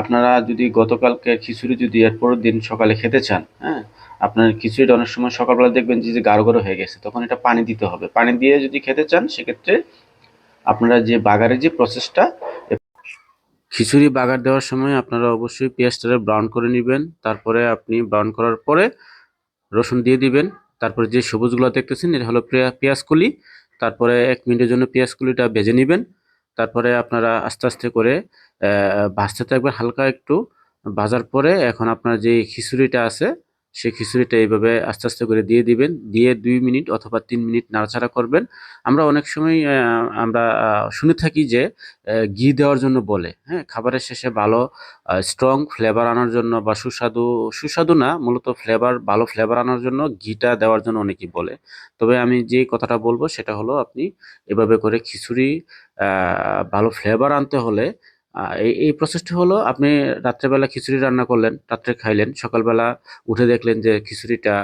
আপনারা যদি গতকালকে খিচুড়ি যদি এর পরের দিন সকালে খেতে চান, হ্যাঁ, আপনার খিচুড়িটা অনেক সময় সকালবেলা দেখবেন যে গাঢ় গাঢ় হয়ে গেছে, তখন এটা পানি দিতে হবে। পানি দিয়ে যদি খেতে চান সেক্ষেত্রে আপনারা যে বাগারের যে প্রসেসটা, খিচুড়ি বাগার দেওয়ার সময় আপনারা অবশ্যই পেঁয়াজটা ব্রাউন করে নেবেন। তারপরে আপনি ব্রাউন করার পরে রসুন দিয়ে দিবেন। তারপরে যে সবুজগুলো দেখতেছেন এটা হলো পেঁয়াজ কলি। তারপরে 1 মিনিটের জন্য পেঁয়াজ কলিটা ভেজে নেবেন। তারপরে আপনারা আস্তে আস্তে করে ভাজতে থাকবেন হালকা একটু। ভাজার পরে এখন আপনার যে খিচুড়িটা আছে সেই খিচুড়িটা এইভাবে আস্তে আস্তে করে দিয়ে দিবেন। দিয়ে 2 মিনিট অথবা 3 মিনিট নাড়াচাড়া করবেন। আমরা অনেক সময় আমরা শুনে থাকি যে ঘি দেওয়ার জন্য বলে, হ্যাঁ, খাবারের শেষে ভালো স্ট্রং ফ্লেভার আনার জন্য বা সুস্বাদু সুস্বাদু না, মূলত ভালো ফ্লেভার আনার জন্য ঘিটা দেওয়ার জন্য অনেকেই বলে। তবে আমি যে কথাটা বলবো সেটা হলো আপনি এভাবে করে খিচুড়ি ভালো ফ্লেভার আনতে হলে এই প্রসেসটা হলো আপনি রাত্রেবেলা খিচুড়ি রান্না করলেন, রাত্রে খাইলেন, সকালবেলা উঠে দেখলেন যে খিচুড়িটা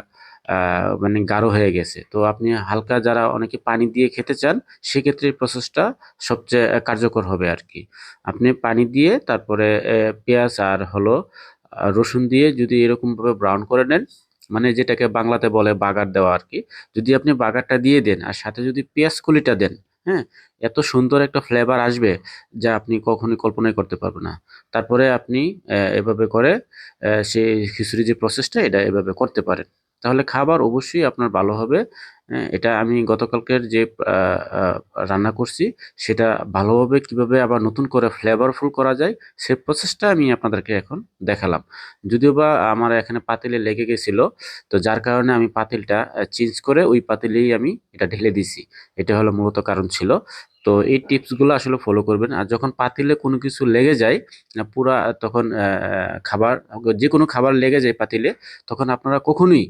মানে গাঢ় হয়ে গেছে। তো আপনি হালকা যারা অনেকে পানি দিয়ে খেতে চান সেক্ষেত্রে এই প্রসেসটা সবচেয়ে কার্যকর হবে আরকি। আপনি পানি দিয়ে তারপরে পেঁয়াজ আর হলো রসুন দিয়ে যদি এরকমভাবে ব্রাউন করে নেন, মানে যেটাকে বাংলাতে বলে বাগার দেওয়া আরকি। যদি আপনি বাগারটা দিয়ে দেন আর সাথে যদি পেঁয়াজ কলিটা দেন, হ্যাঁ? এত সুন্দর একটা ফ্লেভার আসবে যা আপনি কখনোই কল্পনাই করতে পারবেন না। তারপরে আপনি এভাবে করে সেই খিচুড়ি যে প্রসেসটা এটা এভাবে করতে পারেন। তাহলে খাবার অবশ্যই আপনার ভালো হবে। এটা আমি গতকালকের যে আ আ রান্না করছি সেটা ভালোভাবে কিভাবে আবার নতুন করে ফ্লেভারফুল করা যায় সে প্রসেসটা আমি আপনাদেরকে এখন দেখালাম। যদিওবা আমার এখানে পাতিলে লেগে গেছিল, তো যার কারণে আমি পাতিলটা চেঞ্জ করে ওই পাতিলেই আমি এটা ঢেলে দিছি। এটা হলো মূলত কারণ ছিল। তো এই টিপসগুলো আসলে ফলো করবেন। আর যখন পাতিলে কোনো কিছু লেগে যায় পুরা তখন খাবার যেকোনো খাবার লেগে যায় পাতিলে, তখন আপনারা কখনোই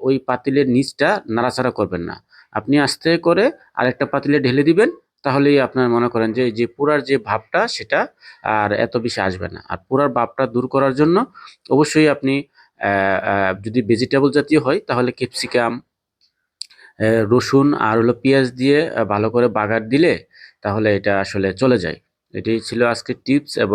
ওই পাতিলের নিচটা নাড়াচাড়া করবেন না। আপনি আস্তে করে আরেকটা পাতিলে ঢেলে দিবেন। তাহলেই আপনার মনে করেন যে, যে পোড়ার যে ভাবটা সেটা আর এত বেশি আসবে না। আর পোড়ার ভাবটা দূর করার জন্য অবশ্যই আপনি অ্যা অ্যা যদি ভেজিটেবল জাতীয় হয় তাহলে ক্যাপসিকাম, রসুন আর হলো পেঁয়াজ দিয়ে ভালো করে বাগার দিলে তাহলে এটা আসলে চলে যায়। এটাই ছিল আজকের টিপস এবং